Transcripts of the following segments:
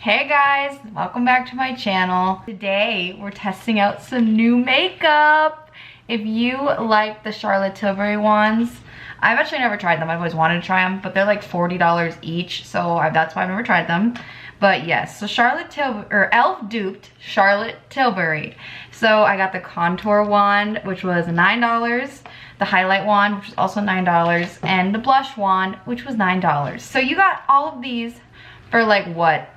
Hey guys, welcome back to my channel. Today we're testing out some new makeup. If you like the Charlotte Tilbury ones, I've actually never tried them. I've always wanted to try them, but they're like $40 each, so that's why I've never tried them. But yes, so e.l.f. duped Charlotte Tilbury. So I got the contour wand, which was $9, the highlight wand, which was also $9, and the blush wand, which was $9. So you got all of these for like what?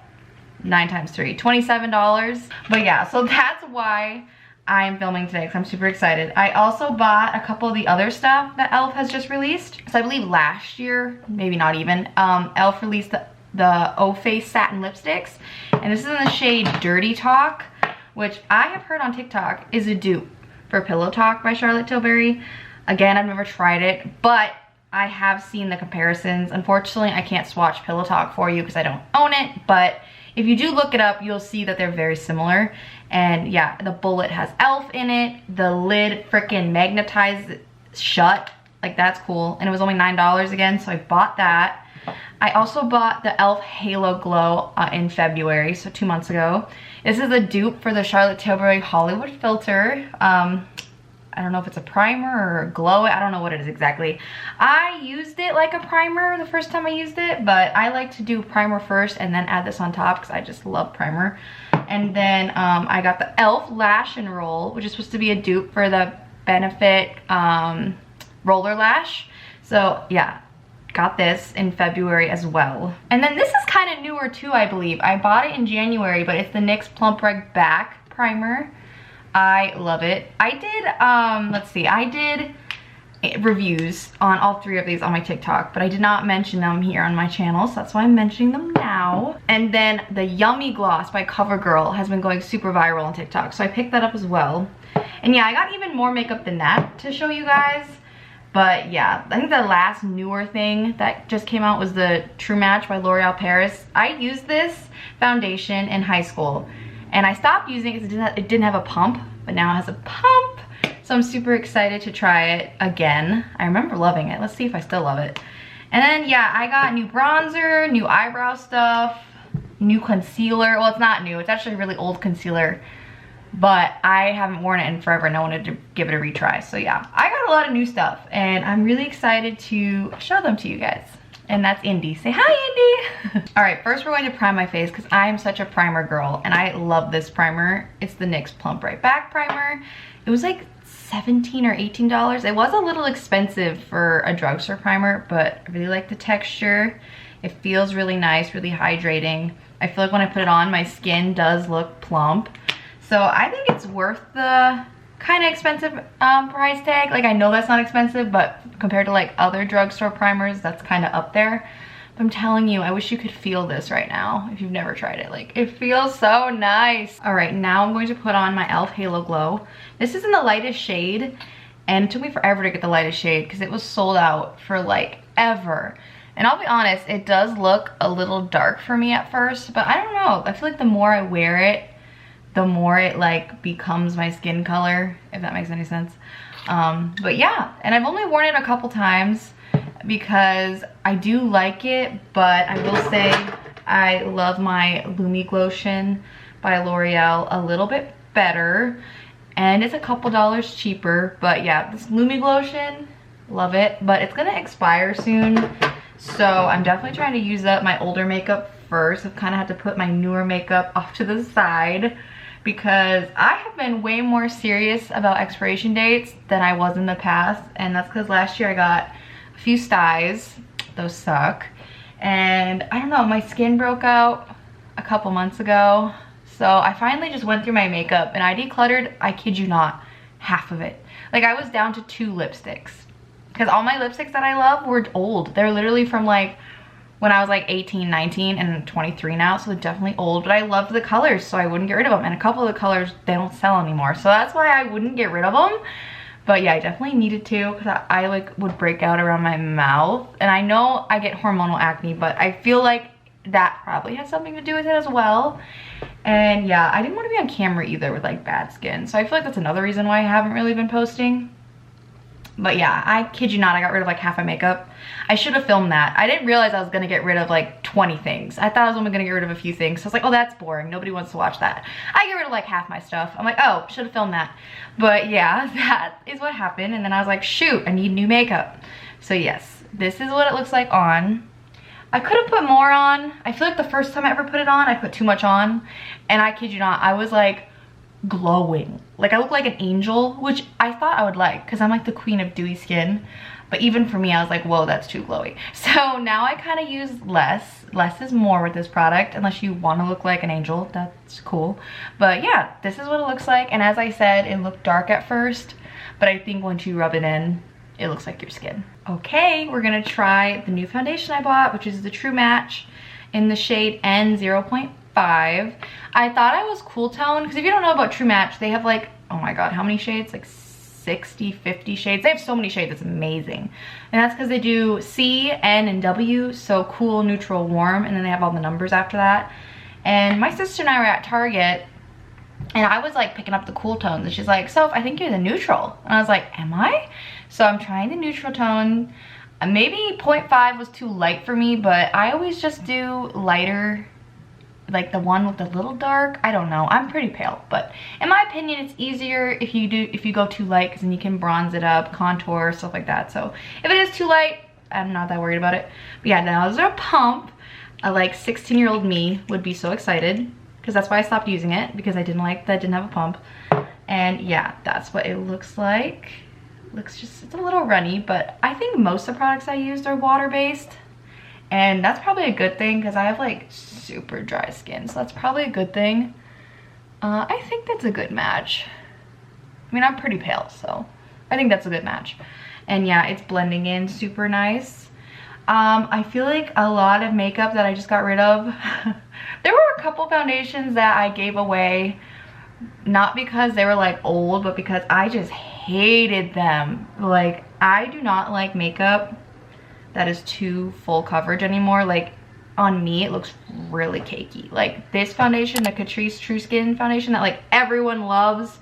9 times 3, $27. But yeah, so that's why I'm filming today, because I'm super excited. I also bought a couple of the other stuff that e.l.f. has just released. So I believe last year, maybe not even, e.l.f. released the O Face satin lipsticks, and this is in the shade Dirty Talk, which I have heard on TikTok is a dupe for Pillow Talk by Charlotte Tilbury. Again, I've never tried it, but I have seen the comparisons. Unfortunately, I can't swatch Pillow Talk for you because I don't own it, but if you do look it up, you'll see that they're very similar. And yeah, the bullet has e.l.f. in it. The lid freaking magnetized shut. Like, that's cool. And it was only $9 again, so I bought that. I also bought the e.l.f. Halo Glow in February, so 2 months ago. This is a dupe for the Charlotte Tilbury Hollywood Filter. I don't know if it's a primer or a glow. I don't know what it is exactly. I used it like a primer the first time I used it, but I like to do primer first and then add this on top because I just love primer. And then I got the e.l.f. Lash and Roll, which is supposed to be a dupe for the Benefit Roller Lash. So yeah, got this in February as well. And then this is kind of newer too, I believe. I bought it in January, but it's the NYX Plump Reg Back Primer. I love it. I did, let's see, I did reviews on all 3 of these on my TikTok, but I did not mention them here on my channel, so that's why I'm mentioning them now. And then the Yummy Gloss by CoverGirl has been going super viral on TikTok, so I picked that up as well. And yeah, I got even more makeup than that to show you guys. But yeah, I think the last newer thing that just came out was the True Match by L'Oreal Paris. I used this foundation in high school, and I stopped using it because it didn't have a pump, but now it has a pump. So I'm super excited to try it again. I remember loving it. Let's see if I still love it. And then yeah, I got new bronzer, new eyebrow stuff, new concealer. Well, it's not new. It's actually a really old concealer, but I haven't worn it in forever and I wanted to give it a retry. So yeah, I got a lot of new stuff and I'm really excited to show them to you guys. And that's Indy. Say hi, Indy. All right, first we're going to prime my face because I am such a primer girl and I love this primer. It's the NYX Plump Right Back Primer. It was like $17 or $18. It was a little expensive for a drugstore primer, but I really like the texture. It feels really nice, really hydrating. I feel like when I put it on, my skin does look plump. So I think it's worth the kind of expensive price tag. Like, I know that's not expensive, but compared to like other drugstore primers, that's kind of up there. But I'm telling you, I wish you could feel this right now if you've never tried it. Like, it feels so nice. All right, now I'm going to put on my e.l.f. Halo Glow. This is in the lightest shade, and it took me forever to get the lightest shade because it was sold out for like ever. And I'll be honest, it does look a little dark for me at first, but I don't know. I feel like the more I wear it, the more it like becomes my skin color, if that makes any sense. But yeah, and I've only worn it a couple times because I do like it, but I will say I love my Lumi Glotion by L'Oreal a little bit better, and it's a couple dollars cheaper. But yeah, this Lumi Glotion, love it, but it's gonna expire soon, so I'm definitely trying to use up my older makeup first. I've kind of had to put my newer makeup off to the side because I have been way more serious about expiration dates than I was in the past, and that's because last year I got a few styes. Those suck. And I don't know, my skin broke out a couple months ago, so I finally just went through my makeup and I decluttered, I kid you not, half of it. Like, I was down to 2 lipsticks because all my lipsticks that I love were old. They're literally from like when I was like 18, 19, and I'm 23 now, so they're definitely old, but I loved the colors, so I wouldn't get rid of them. And a couple of the colors, they don't sell anymore, so that's why I wouldn't get rid of them. But yeah, I definitely needed to because I like would break out around my mouth. And I know I get hormonal acne, but I feel like that probably has something to do with it as well. And yeah, I didn't want to be on camera either with like bad skin, so I feel like that's another reason why I haven't really been posting. But yeah, I kid you not, I got rid of like half my makeup. I should have filmed that. I didn't realize I was gonna get rid of like 20 things. I thought I was only gonna get rid of a few things. So I was like, oh, that's boring. Nobody wants to watch that. I get rid of like half my stuff. I'm like, oh, should have filmed that. But yeah, that is what happened. And then I was like, shoot, I need new makeup. So yes, this is what it looks like on. I could have put more on. I feel like the first time I ever put it on, I put too much on. And I kid you not, I was like glowing. Like I look like an angel, which I thought I would like because I'm like the queen of dewy skin. But even for me, I was like, whoa, that's too glowy. So now I kind of use less. Less is more with this product, unless you want to look like an angel. That's cool. But yeah, this is what it looks like. And as I said, it looked dark at first, but I think once you rub it in, it looks like your skin. Okay, we're gonna try the new foundation I bought, which is the True Match in the shade N0.5. I thought I was cool tone, because if you don't know about True Match, they have like, oh my god, how many shades? Like 60, 50 shades. They have so many shades, it's amazing. And that's because they do C, N, and W, so cool, neutral, warm, and then they have all the numbers after that. And my sister and I were at Target, and I was like picking up the cool tones, and she's like, Soph, I think you're the neutral. And I was like, am I? So I'm trying the neutral tone. Maybe 0.5 was too light for me, but I always just do lighter, like the one with the little dark. I don't know, I'm pretty pale, but in my opinion it's easier if you go too light, because then you can bronze it up, contour, stuff like that. So if it is too light, I'm not that worried about it. But yeah, now there's a pump. Like 16-year-old me would be so excited, because that's why I stopped using it, because I didn't like that it didn't have a pump. And yeah, that's what it looks like. Looks just, it's a little runny, but I think most of the products I used are water-based. And that's probably a good thing, because I have like super dry skin, so that's probably a good thing. I think that's a good match. I mean, I'm pretty pale, so I think that's a good match. And yeah, it's blending in super nice. I feel like a lot of makeup that I just got rid of, there were a couple foundations that I gave away, not because they were like old, but because I just hated them. Like, I do not like makeup that is too full coverage anymore. Like on me, it looks really cakey. Like this foundation, the Catrice True Skin foundation that like everyone loves,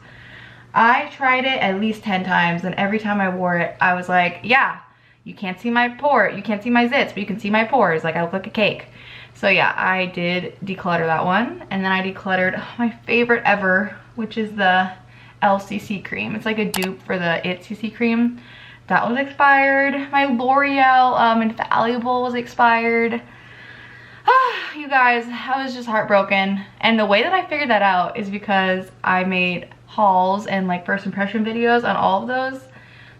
I tried it at least 10 times, and every time I wore it, I was like, yeah, you can't see my pore, you can't see my zits, but you can see my pores. Like I look like a cake. So yeah, I did declutter that one, and then I decluttered my favorite ever, which is the LCC cream. It's like a dupe for the IT CC cream. That was expired. My L'Oreal Infallible was expired. You guys, I was just heartbroken. And the way that I figured that out is because I made hauls and like first impression videos on all of those.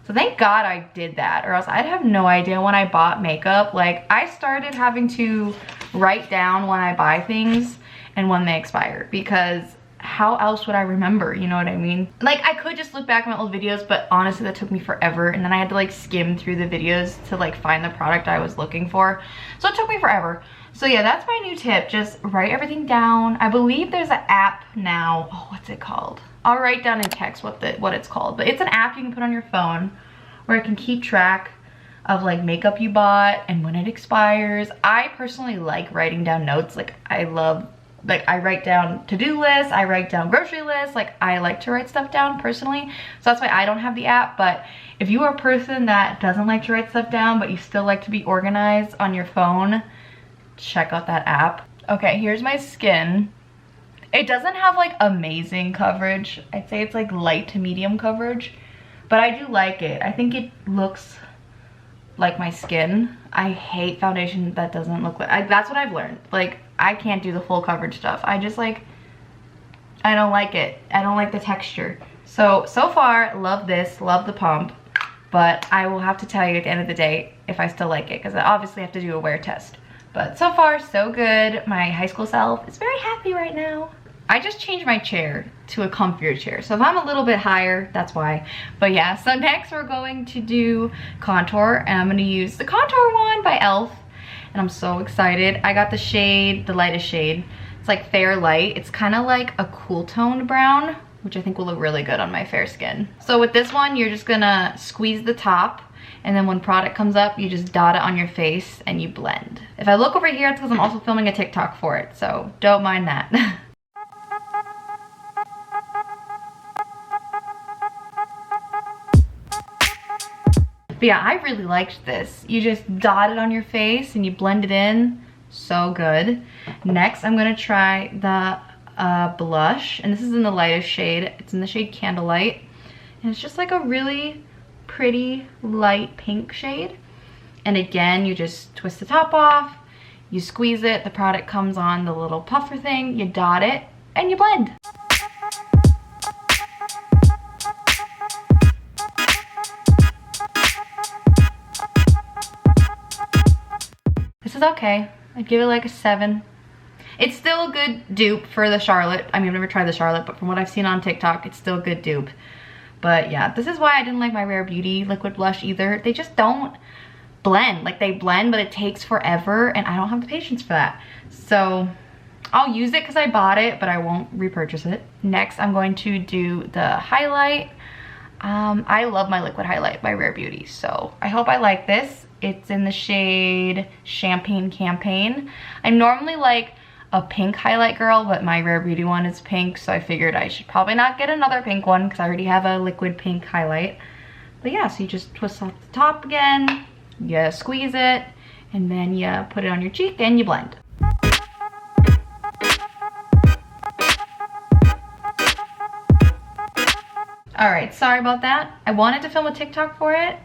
So thank God I did that, or else I'd have no idea when I bought makeup. Like I started having to write down when I buy things and when they expire, because how else would I remember, you know what I mean? Like I could just look back at my old videos, but honestly that took me forever, and then I had to like skim through the videos to like find the product I was looking for. So it took me forever. So yeah, that's my new tip. Just write everything down. I believe there's an app now. Oh, what's it called? I'll write down in text what it's called. But it's an app you can put on your phone where it can keep track of like makeup you bought and when it expires. I personally like writing down notes. Like I love, like I write down to-do lists, I write down grocery lists. Like I like to write stuff down personally. So that's why I don't have the app. But if you are a person that doesn't like to write stuff down, but you still like to be organized on your phone, check out that app. Okay, here's my skin. It doesn't have like amazing coverage. I'd say it's like light to medium coverage, but I do like it. I think it looks like my skin. I hate foundation that doesn't look like, that's what I've learned. Like I can't do the full coverage stuff. I just like, I don't like it. I don't like the texture. So far, love this, love the pump, but I will have to tell you at the end of the day if I still like it, because I obviously have to do a wear test. But so far, so good. My high school self is very happy right now. I just changed my chair to a comfier chair. So if I'm a little bit higher, that's why. But yeah, so next we're going to do contour, and I'm gonna use the contour one by e.l.f. And I'm so excited. I got the shade, the lightest shade. It's like Fair Light. It's kind of like a cool toned brown, which I think will look really good on my fair skin. So with this one, you're just gonna squeeze the top, and then when product comes up, you just dot it on your face and you blend. If I look over here, it's because I'm also filming a TikTok for it, so don't mind that. But yeah, I really liked this. You just dot it on your face and you blend it in. So good. Next, I'm gonna try the blush, and this is in the lightest shade. It's in the shade Candlelight, and it's just like a really pretty light pink shade. And again, you just twist the top off, you squeeze it, the product comes on the little puffer thing, you dot it, and you blend. This is okay. I'd give it like a 7. It's still a good dupe for the Charlotte. I mean, I've never tried the Charlotte, but from what I've seen on TikTok, it's still a good dupe. But yeah, this is why I didn't like my Rare Beauty liquid blush either. They just don't blend. Like, they blend, but it takes forever, and I don't have the patience for that. So I'll use it because I bought it, but I won't repurchase it. Next, I'm going to do the highlight. I love my liquid highlight by Rare Beauty, so I hope I like this. It's in the shade Champagne Campaign. I normally like a pink highlight girl, but my Rare Beauty one is pink, so I figured I should probably not get another pink one because I already have a liquid pink highlight. But yeah, so you just twist off the top again, you squeeze it, and then you put it on your cheek and you blend. Alright, sorry about that. I wanted to film a TikTok for it,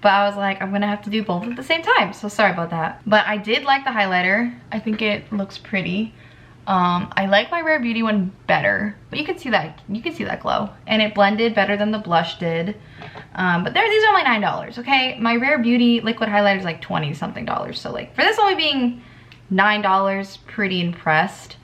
but I was like, I'm gonna have to do both at the same time, so sorry about that. But I did like the highlighter. I think it looks pretty. I like my Rare Beauty one better, but you can see that glow, and it blended better than the blush did. But these are only $9, okay? My Rare Beauty liquid highlighter is like 20 something dollars, so like for this only being $9, pretty impressed.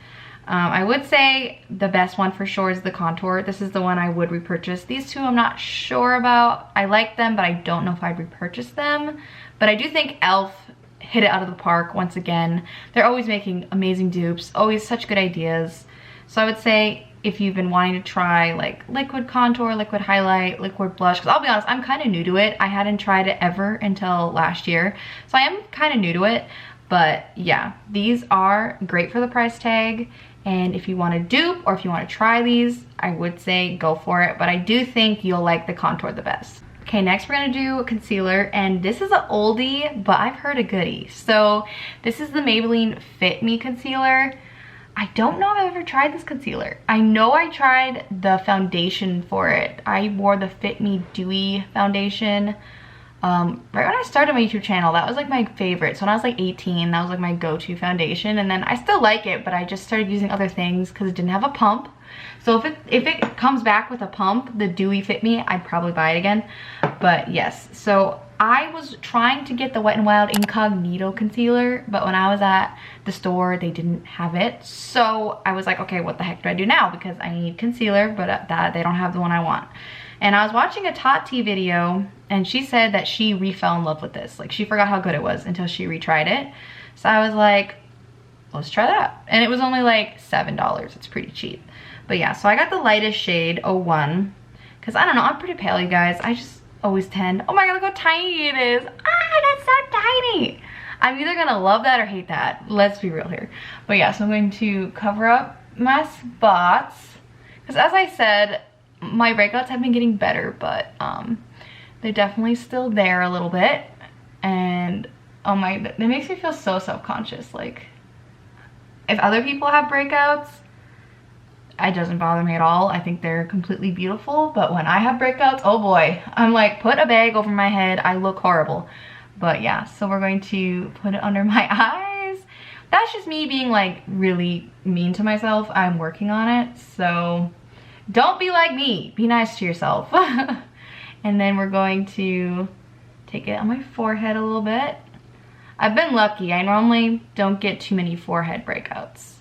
I would say the best one for sure is the contour. This is the one I would repurchase. These two I'm not sure about. I like them, but I don't know if I'd repurchase them. But I do think e.l.f. hit it out of the park once again. They're always making amazing dupes, always such good ideas. So I would say if you've been wanting to try like liquid contour, liquid highlight, liquid blush, because I'll be honest, I'm kind of new to it. I hadn't tried it ever until last year. So I am kind of new to it. But yeah, these are great for the price tag. And if you want to dupe or if you want to try these, I would say go for it. But I do think you'll like the contour the best. Okay, next we're going to do concealer. And this is an oldie, but I've heard a goodie. So this is the Maybelline Fit Me concealer. I don't know if I've ever tried this concealer. I know I tried the foundation for it. I wore the Fit Me Dewy foundation. Right when I started my YouTube channel, that was like my favorite. So when I was like 18, that was like my go-to foundation. And then I still like it, but I just started using other things because it didn't have a pump. So if it comes back with a pump, the Dewy Fit Me, I'd probably buy it again. But yes, so I was trying to get the Wet n Wild Incognito concealer, but when I was at the store, they didn't have it. So I was like, okay, what the heck do I do now? Because I need concealer, but they don't have the one I want. And I was watching a Tati video, and she said that she re-fell in love with this. Like, she forgot how good it was until she retried it. So I was like, let's try that. And it was only like $7. It's pretty cheap. But yeah, so I got the lightest shade, 01. Because I don't know, I'm pretty pale, you guys. I just always tend. Oh my god, look how tiny it is. Ah, that's so tiny. I'm either gonna love that or hate that. Let's be real here. But yeah, so I'm going to cover up my spots. Because as I said, my breakouts have been getting better, but they're definitely still there a little bit. And oh my, that makes me feel so self-conscious. Like, if other people have breakouts, it doesn't bother me at all. I think they're completely beautiful. But when I have breakouts, oh boy, I'm like, put a bag over my head. I look horrible. But yeah, so we're going to put it under my eyes. That's just me being like really mean to myself. I'm working on it, so don't be like me. Be nice to yourself. And then we're going to take it on my forehead a little bit. I've been lucky. I normally don't get too many forehead breakouts.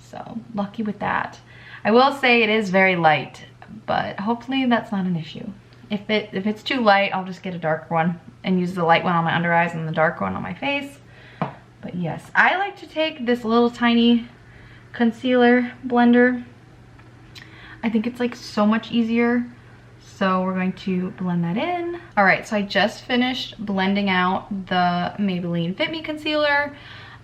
So lucky with that. I will say it is very light, but hopefully that's not an issue. If it's too light, I'll just get a darker one and use the light one on my under eyes and the dark one on my face. But yes, I like to take this little tiny concealer blender. I think it's like so much easier. So we're going to blend that in. All right, so I just finished blending out the Maybelline Fit Me concealer.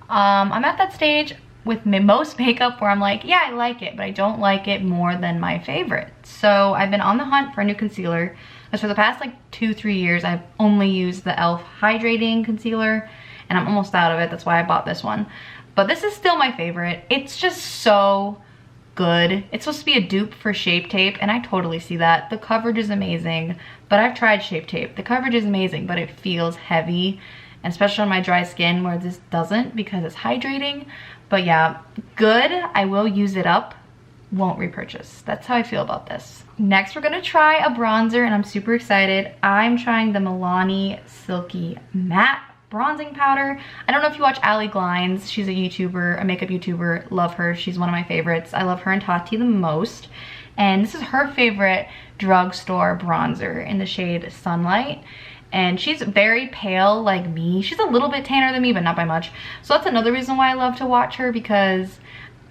I'm at that stage with most makeup where I'm like, yeah, I like it, but I don't like it more than my favorite. So I've been on the hunt for a new concealer. Because for the past like 2-3 years, I've only used the e.l.f. Hydrating Concealer, and I'm almost out of it. That's why I bought this one. But this is still my favorite. It's just so good. It's supposed to be a dupe for Shape Tape, and I totally see that. The coverage is amazing, but I've tried Shape Tape. The coverage is amazing, but it feels heavy, and especially on my dry skin where this doesn't because it's hydrating. But yeah, good. I will use it up. Won't repurchase. That's how I feel about this. Next, we're gonna try a bronzer, and I'm super excited. I'm trying the Milani Silky Matte Bronzing Powder. I don't know if you watch Allie Glines. She's a YouTuber, a makeup YouTuber. Love her. She's one of my favorites. I love her and Tati the most. And this is her favorite Drugstore bronzer in the shade Sunlight. And she's very pale like me. She's a little bit tanner than me, but not by much. So that's another reason why I love to watch her, because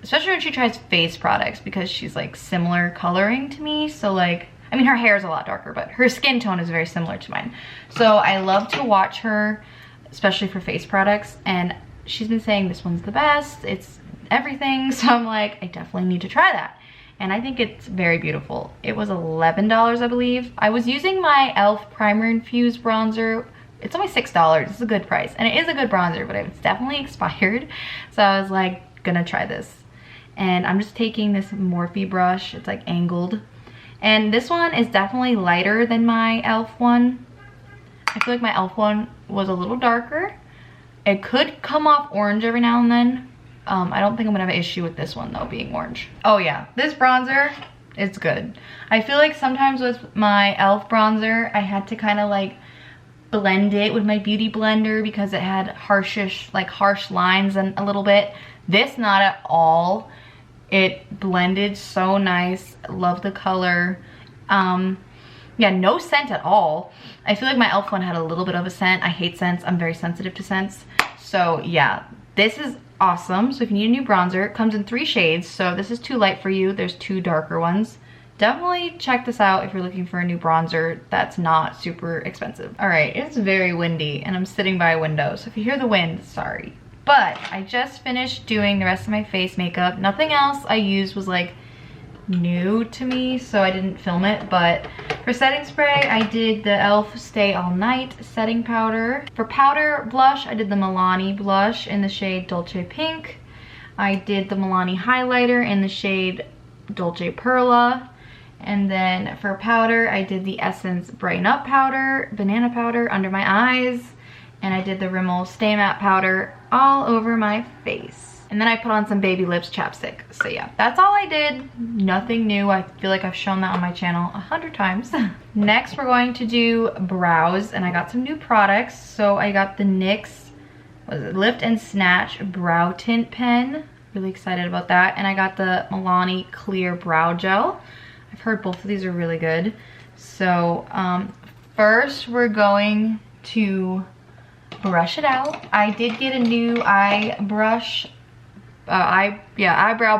especially when she tries face products, because she's like similar coloring to me. So like, I mean, her hair is a lot darker, but her skin tone is very similar to mine. So I love to watch her, especially for face products. And she's been saying this one's the best, it's everything. So I'm like, I definitely need to try that. And I think it's very beautiful. It was $11, I believe. I was using my e.l.f. Primer Infused Bronzer. It's only $6. It's a good price. And it is a good bronzer, but it's definitely expired. So I was like, gonna try this. And I'm just taking this Morphe brush. It's like angled. And this one is definitely lighter than my e.l.f. one. I feel like my e.l.f. one was a little darker. It could come off orange every now and then. I don't think I'm gonna have an issue with this one though, being orange. Oh yeah, this bronzer, it's good. I feel like sometimes with my e.l.f. bronzer, I had to kind of like blend it with my beauty blender because it had harsh lines and a little bit. This, not at all. It blended so nice. Love the color. Yeah, no scent at all. I feel like my e.l.f. one had a little bit of a scent. I hate scents. I'm very sensitive to scents. So yeah, this is awesome. So if you need a new bronzer, it comes in 3 shades. So this is too light for you. There's 2 darker ones. Definitely check this out if you're looking for a new bronzer that's not super expensive. All right, it's very windy and I'm sitting by a window. So if you hear the wind, sorry. But I just finished doing the rest of my face makeup. Nothing else I used was like new to me, so I didn't film it. But for setting spray, I did the e.l.f. Stay All Night setting powder. For powder blush, I did the Milani blush in the shade Dolce Pink. I did the Milani highlighter in the shade Dolce Perla. And then for powder, I did the Essence Brighten Up powder, banana powder under my eyes. And I did the Rimmel Stay Matte powder all over my face. And then I put on some Baby Lips chapstick. So yeah, that's all I did. Nothing new. I feel like I've shown that on my channel 100 times. Next, we're going to do brows, and I got some new products. So I got the NYX Lift and Snatch Brow Tint Pen. Really excited about that. And I got the Milani Clear Brow Gel. I've heard both of these are really good. So first we're going to brush it out. I did get a new eyebrow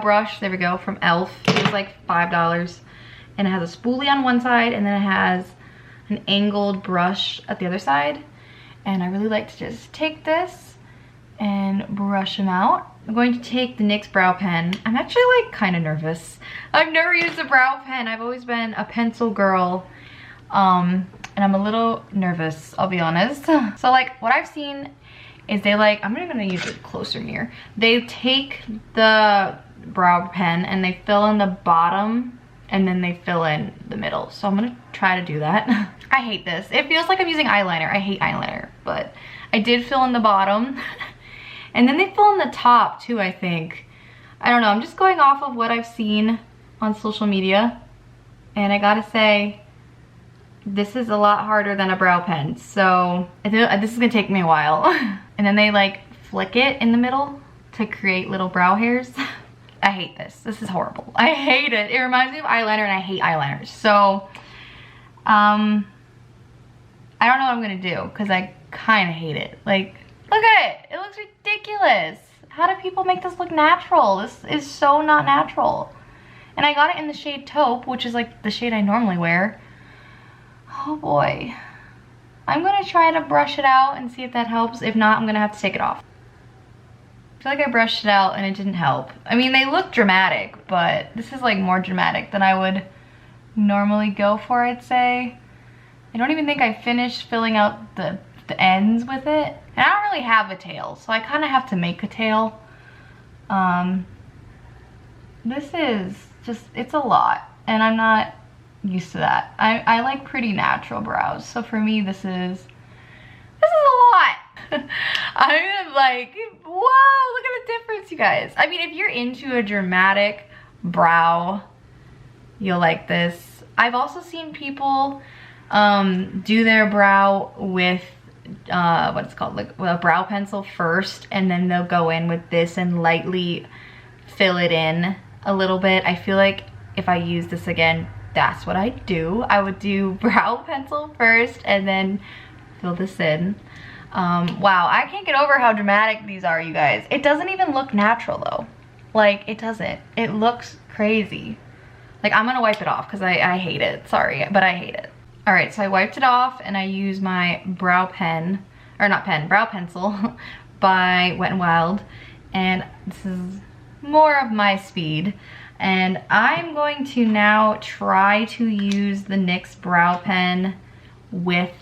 brush, there we go, from e.l.f. It was like $5, and it has a spoolie on one side and then it has an angled brush at the other side. And I really like to just take this and brush them out. I'm going to take the NYX brow pen. I'm actually like kind of nervous. I've never used a brow pen. I've always been a pencil girl. And I'm a little nervous, I'll be honest. So like what I've seen is they like, I'm gonna use a closer mirror. They take the brow pen and they fill in the bottom and then they fill in the middle. So I'm gonna try to do that. I hate this. It feels like I'm using eyeliner. I hate eyeliner, but I did fill in the bottom. And then they fill in the top too, I think. I don't know, I'm just going off of what I've seen on social media. And I gotta say, this is a lot harder than a brow pen. So this is gonna take me a while. And then they like flick it in the middle to create little brow hairs. I hate this. This is horrible. I hate it. It reminds me of eyeliner and I hate eyeliners. So, I don't know what I'm gonna do because I kind of hate it. Like, look at it. It looks ridiculous. How do people make this look natural? This is so not natural. And I got it in the shade Taupe, which is like the shade I normally wear. Oh boy. I'm gonna try to brush it out and see if that helps. If not, I'm gonna have to take it off. I feel like I brushed it out and it didn't help. I mean, they look dramatic, but this is like more dramatic than I would normally go for, I'd say. I don't even think I finished filling out the ends with it. And I don't really have a tail, so I kind of have to make a tail. This is just, it's a lot, and I'm not used to that. I like pretty natural brows, so for me this is a lot. I'm like, whoa, look at the difference, you guys. I mean, if you're into a dramatic brow, you'll like this. I've also seen people do their brow with what's called, like, with a brow pencil first, and then they'll go in with this and lightly fill it in a little bit. I feel like if I use this again, that's what I do. I would do brow pencil first and then fill this in. Wow, I can't get over how dramatic these are, you guys. It doesn't even look natural though. Like, it doesn't. It looks crazy. Like, I'm gonna wipe it off because I hate it. Sorry, but I hate it. All right, so I wiped it off and I used my brow pen, or not pen, brow pencil by Wet n Wild. And this is more of my speed. And I'm going to now try to use the NYX brow pen with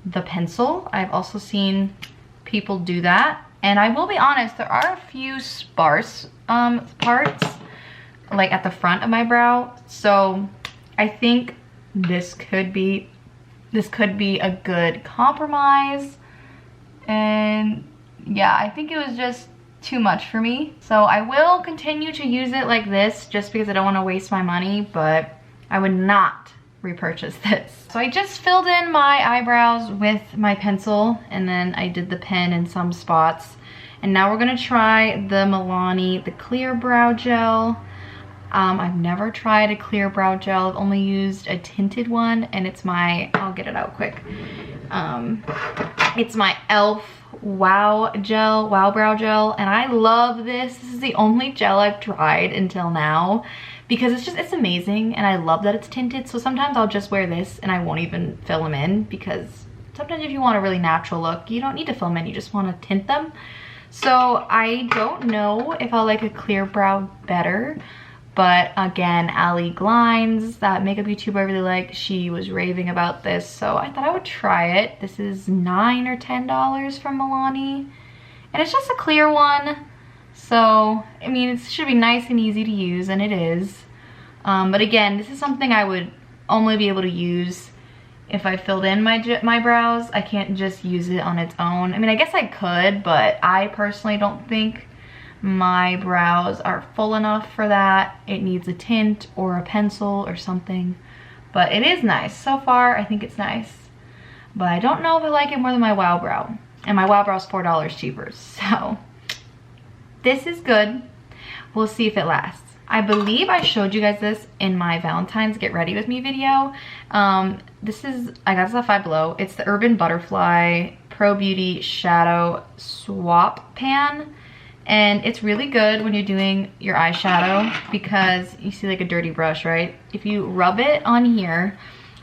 the pencil. I've also seen people do that. And I will be honest, there are a few sparse parts, like at the front of my brow. So I think this could be a good compromise. And yeah, I think it was just too much for me. So I will continue to use it like this just because I don't want to waste my money, but I would not repurchase this. So I just filled in my eyebrows with my pencil, and then I did the pen in some spots. And now we're gonna try the Milani, the clear brow gel. I've never tried a clear brow gel. I've only used a tinted one, and it's my, I'll get it out quick. It's my e.l.f. Wow Brow Gel, and I love this. This is the only gel I've tried until now because it's amazing, and I love that it's tinted. So sometimes I'll just wear this and I won't even fill them in, because sometimes if you want a really natural look, you don't need to fill them in, you just want to tint them. So I don't know if I'll like a clear brow better. But again, Ali Glines, that makeup YouTuber I really like, she was raving about this, so I thought I would try it. This is $9 or $10 from Milani, and it's just a clear one. So, I mean, it should be nice and easy to use, and it is. But again, this is something I would only be able to use if I filled in my brows. I can't just use it on its own. I mean, I guess I could, but I personally don't think my brows are full enough for that. It needs a tint or a pencil or something. But it is nice. So far, I think it's nice. But I don't know if I like it more than my Wow Brow. And my Wow Brow is $4 cheaper. So this is good. We'll see if it lasts. I believe I showed you guys this in my Valentine's Get Ready With Me video. This is, I got this at Five Below. It's the Urban Butterfly Pro Beauty Shadow Swap Pan. And it's really good when you're doing your eyeshadow because you see like a dirty brush, right? If you rub it on here,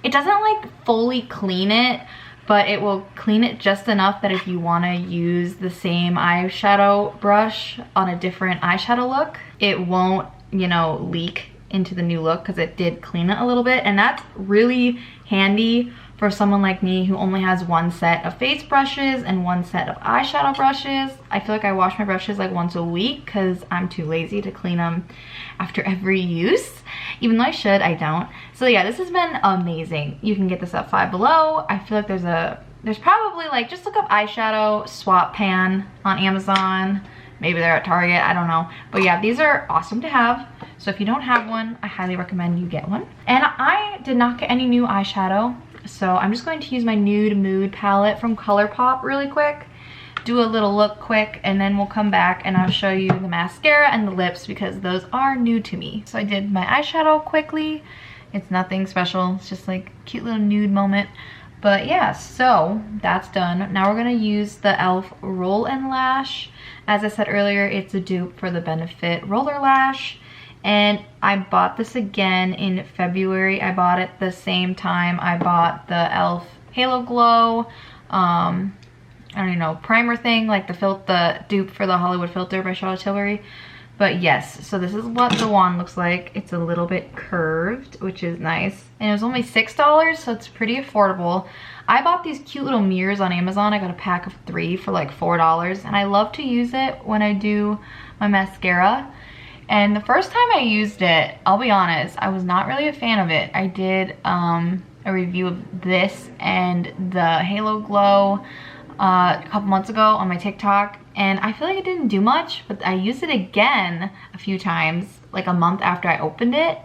it doesn't like fully clean it, but it will clean it just enough that if you want to use the same eyeshadow brush on a different eyeshadow look, it won't, you know, leak into the new look because it did clean it a little bit. And that's really handy for someone like me who only has one set of face brushes and one set of eyeshadow brushes. I feel like I wash my brushes like once a week because I'm too lazy to clean them after every use. Even though I should, I don't. So yeah, this has been amazing. You can get this at Five Below. I feel like there's probably like, just look up eyeshadow swap pan on Amazon. Maybe they're at Target, I don't know. But yeah, these are awesome to have. So if you don't have one, I highly recommend you get one. And I did not get any new eyeshadow. So I'm just going to use my Nude Mood palette from ColourPop really quick. Do a little look quick, and then we'll come back and I'll show you the mascara and the lips because those are new to me. So I did my eyeshadow quickly. It's nothing special. It's just like a cute little nude moment. But yeah, so that's done. Now we're gonna use the e.l.f. Roll and Lash. As I said earlier, it's a dupe for the Benefit Roller Lash. And I bought this again in February. I bought it the same time I bought the e.l.f. Halo Glow, I don't know, primer thing, like the dupe for the Hollywood Filter by Charlotte Tilbury. But yes, so this is what the wand looks like. It's a little bit curved, which is nice. And it was only $6, so it's pretty affordable. I bought these cute little mirrors on Amazon. I got a pack of 3 for like $4. And I love to use it when I do my mascara. And the first time I used it, I'll be honest, I was not really a fan of it. I did a review of this and the Halo Glow a couple months ago on my TikTok, and I feel like it didn't do much, but I used it again a few times, like a month after I opened it,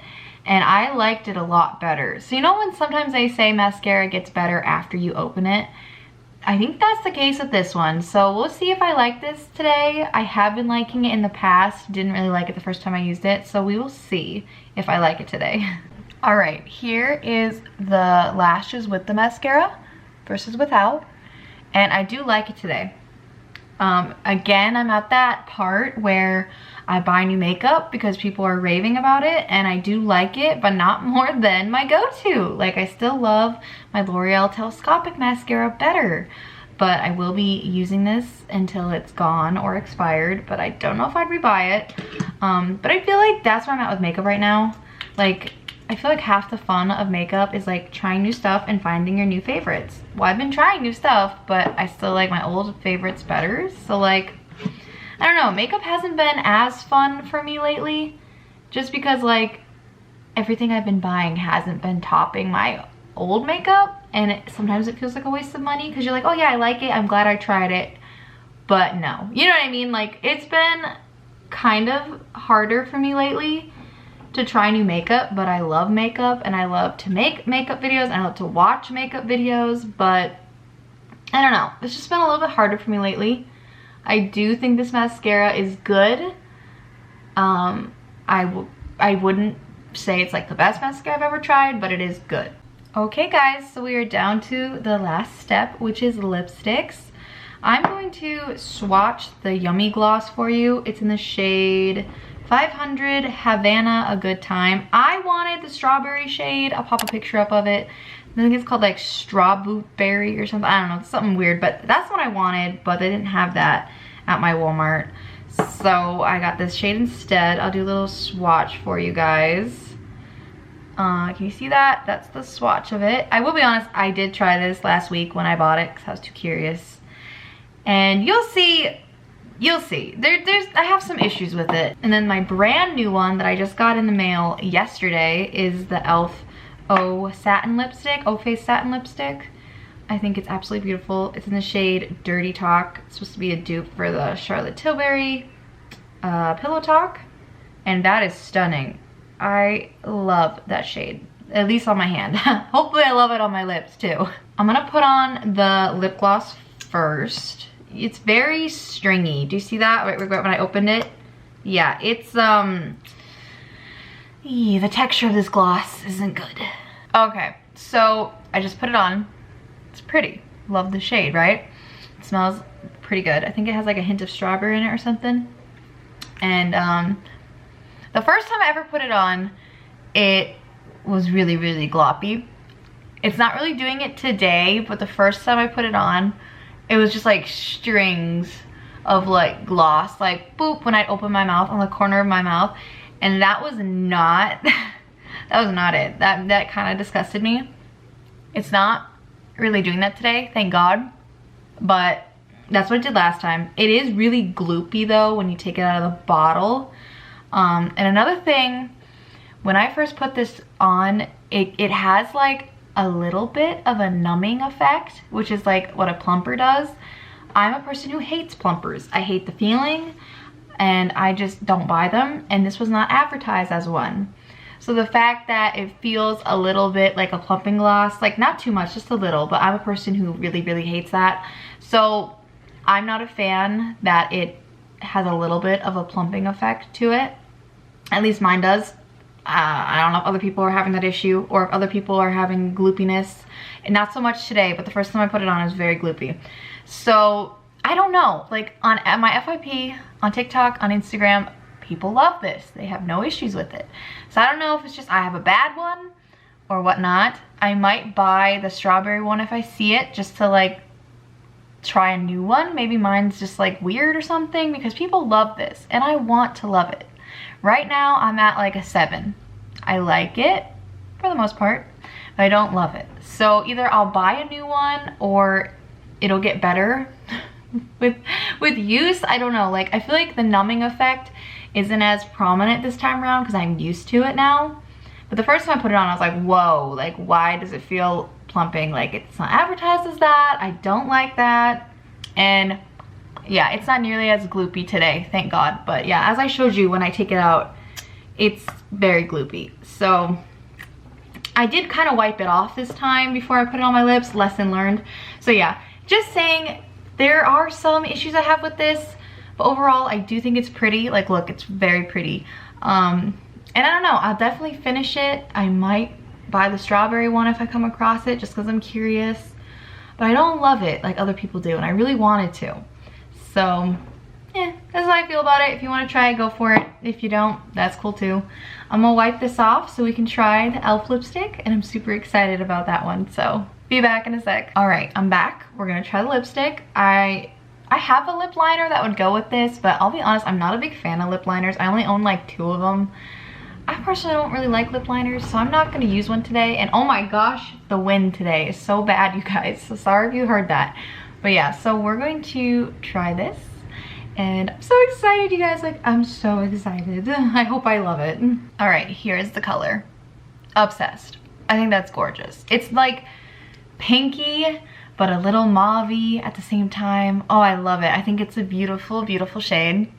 and I liked it a lot better. So you know when sometimes they say mascara gets better after you open it? I think that's the case with this one. So we'll see if I like this today. I have been liking it in the past, didn't really like it the first time I used it, so we will see if I like it today. All right, here is the lashes with the mascara versus without. And I do like it today. Again, I'm at that part where I buy new makeup because people are raving about it, and I do like it, but not more than my go-to. Like, I still love my L'Oreal Telescopic Mascara better, but I will be using this until it's gone or expired, but I don't know if I'd rebuy it. But I feel like that's where I'm at with makeup right now. Like, I feel like half the fun of makeup is like trying new stuff and finding your new favorites. Well, I've been trying new stuff, but I still like my old favorites better. So like, I don't know, makeup hasn't been as fun for me lately, just because like everything I've been buying hasn't been topping my old makeup, and sometimes it feels like a waste of money because you're like, oh yeah, I like it, I'm glad I tried it, but no. You know what I mean? Like, it's been kind of harder for me lately to try new makeup, but I love makeup and I love to make makeup videos and I love to watch makeup videos, but I don't know, it's just been a little bit harder for me lately. I do think this mascara is good. I wouldn't say it's like the best mascara I've ever tried, but it is good. Okay guys, so we are down to the last step, which is lipsticks. I'm going to swatch the Yummy Gloss for you. It's in the shade 500 Havana A Good Time. I wanted the strawberry shade. I'll pop a picture up of it. I think it's called like Strawberry or something. I don't know, it's something weird, but that's what I wanted, but they didn't have that at my Walmart. So I got this shade instead. I'll do a little swatch for you guys. Can you see that? That's the swatch of it. I will be honest, I did try this last week when I bought it because I was too curious. And you'll see. I have some issues with it. And then my brand new one that I just got in the mail yesterday is the e.l.f. O Satin Lipstick, O Face Satin Lipstick. I think it's absolutely beautiful. It's in the shade Dirty Talk. It's supposed to be a dupe for the Charlotte Tilbury Pillow Talk. And that is stunning. I love that shade, at least on my hand. Hopefully I love it on my lips too. I'm gonna put on the lip gloss first. It's very stringy. Do you see that when I opened it? Yeah, it's the texture of this gloss isn't good. Okay, so I just put it on. It's pretty. Love the shade, right? It smells pretty good. I think it has like a hint of strawberry in it or something. And the first time I ever put it on, it was really, really gloppy. It's not really doing it today, but the first time I put it on, it was just like strings of like gloss, like boop, when I open my mouth, on the corner of my mouth. And that was not, that was not it. That kind of disgusted me. It's not really doing that today, thank God. But that's what it did last time. It is really gloopy though when you take it out of the bottle. And another thing, when I first put this on, it has like a little bit of a numbing effect, which is like what a plumper does. I'm a person who hates plumpers. I hate the feeling and I just don't buy them, and this was not advertised as one. So the fact that it feels a little bit like a plumping gloss, like not too much, just a little, but I'm a person who really, really hates that. So I'm not a fan that it has a little bit of a plumping effect to it. At least mine does. I don't know if other people are having that issue or if other people are having gloopiness. And not so much today, but the first time I put it on, it was very gloopy. So I don't know, like at my FYP, on TikTok, on Instagram, people love this. They have no issues with it. So I don't know if it's just I have a bad one or whatnot. I might buy the strawberry one if I see it, just to like try a new one. Maybe mine's just like weird or something, because people love this and I want to love it. Right now I'm at like a 7. I like it for the most part, but I don't love it. So either I'll buy a new one or it'll get better with use. I don't know, like I feel like the numbing effect isn't as prominent this time around because I'm used to it now. But the first time I put it on, I was like, whoa, like why does it feel plumping? Like it's not advertised as that. I don't like that. And yeah, it's not nearly as gloopy today, thank God. But yeah, as I showed you, when I take it out, it's very gloopy. So I did kind of wipe it off this time before I put it on my lips. Lesson learned. So yeah, just saying, there are some issues I have with this, but overall I do think it's pretty. Like look, it's very pretty. And I don't know, I'll definitely finish it. I might buy the strawberry one if I come across it, just because I'm curious. But I don't love it like other people do, and I really wanted to. So yeah, that's how I feel about it. If you want to try it, go for it. If you don't, that's cool too. I'm gonna wipe this off so we can try the e.l.f. lipstick, and I'm super excited about that one. So be back in a sec. All right, I'm back. We're gonna try the lipstick. I have a lip liner that would go with this, but I'll be honest, I'm not a big fan of lip liners. I only own like 2 of them. I personally don't really like lip liners, so I'm not gonna use one today. And oh my gosh, the wind today is so bad, you guys. So sorry if you heard that. But yeah, so we're going to try this. And I'm so excited, you guys. Like, I'm so excited. I hope I love it. All right, here's the color. Obsessed. I think that's gorgeous. It's like pinky, but a little mauve-y at the same time. Oh, I love it. I think it's a beautiful, beautiful shade.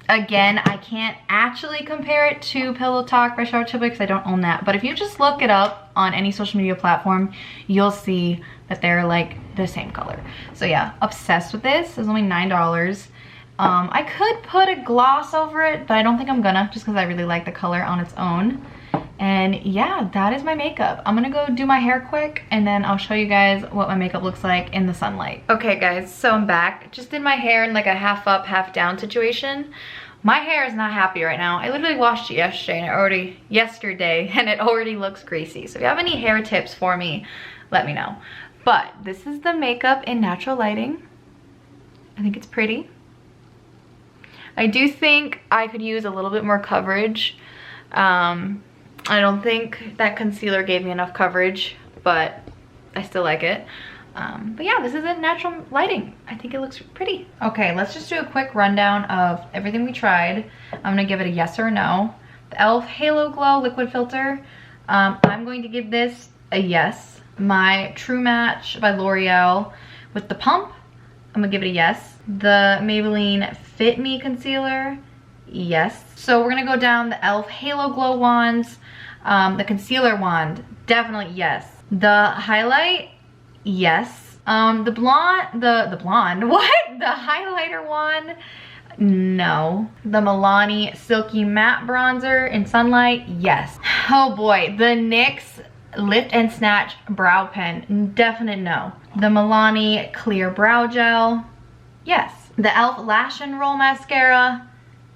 Again, I can't actually compare it to Pillow Talk by Charlotte Tilbury because I don't own that. But if you just look it up on any social media platform, you'll see that they're like the same color. So yeah, obsessed with this. It's only $9. I could put a gloss over it, but I don't think I'm gonna, just because I really like the color on its own. And yeah, that is my makeup. I'm gonna go do my hair quick, and then I'll show you guys what my makeup looks like in the sunlight. Okay guys, so I'm back. Just did my hair in like a half up, half down situation. My hair is not happy right now. I literally washed it yesterday and it already looks greasy. So if you have any hair tips for me, let me know. But this is the makeup in natural lighting. I think it's pretty. I do think I could use a little bit more coverage. I don't think that concealer gave me enough coverage, but I still like it. But yeah, this is in natural lighting. I think it looks pretty. Okay, let's just do a quick rundown of everything we tried. I'm gonna give it a yes or no. The e.l.f. Halo Glow Liquid Filter, I'm going to give this a yes. My True Match by L'Oreal with the pump, I'm gonna give it a yes. The Maybelline Fit Me Concealer, yes. So we're gonna go down the e.l.f. Halo Glow wands. The concealer wand, definitely yes. The highlight, yes. The blonde, what? The highlighter wand, no. The Milani Silky Matte Bronzer in Sunlight, yes. Oh boy, the NYX Lift and Snatch Brow Pen, definite no. The Milani Clear Brow Gel, yes. The e.l.f. Lash and Roll Mascara,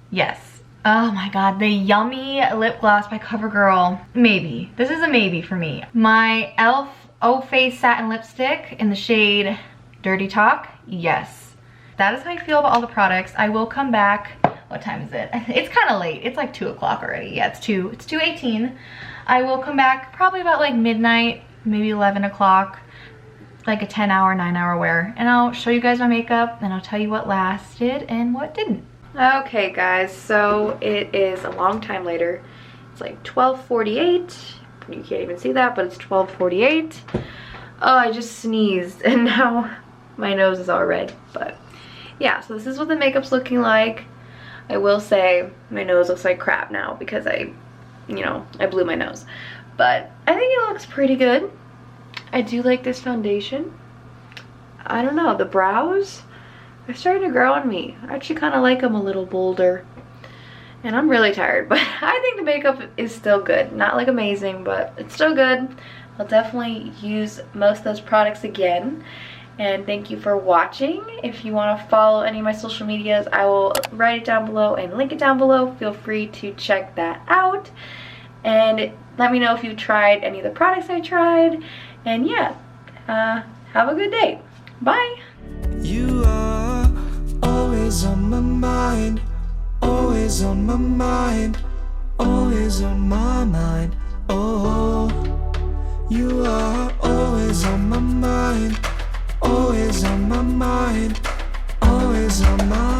yes. Oh my god, the Yummy Lip Gloss by CoverGirl, maybe. This is a maybe for me. My e.l.f. O Face Satin Lipstick in the shade Dirty Talk, yes. That is how I feel about all the products. I will come back. What time is it? It's kind of late. It's like 2 o'clock already. Yeah, it's 2:18. I will come back probably about like midnight, maybe 11 o'clock. Like a 10-hour, 9-hour wear. And I'll show you guys my makeup, and I'll tell you what lasted and what didn't. Okay guys, so it is a long time later. It's like 12:48. You can't even see that, but it's 12:48. Oh, I just sneezed and now my nose is all red. But yeah, so this is what the makeup's looking like. I will say my nose looks like crap now because I blew my nose. But I think it looks pretty good. I do like this foundation. I don't know, the brows, they're starting to grow on me. I actually kind of like them a little bolder. And I'm really tired, but I think the makeup is still good. Not like amazing, but it's still good. I'll definitely use most of those products again. And thank you for watching. If you want to follow any of my social medias, I will write it down below and link it down below. Feel free to check that out. And let me know if you've tried any of the products I tried. And yeah, have a good day. Bye. You are always on my mind, always on my mind, always on my mind. Oh, you are always on my mind, always on my mind, always on my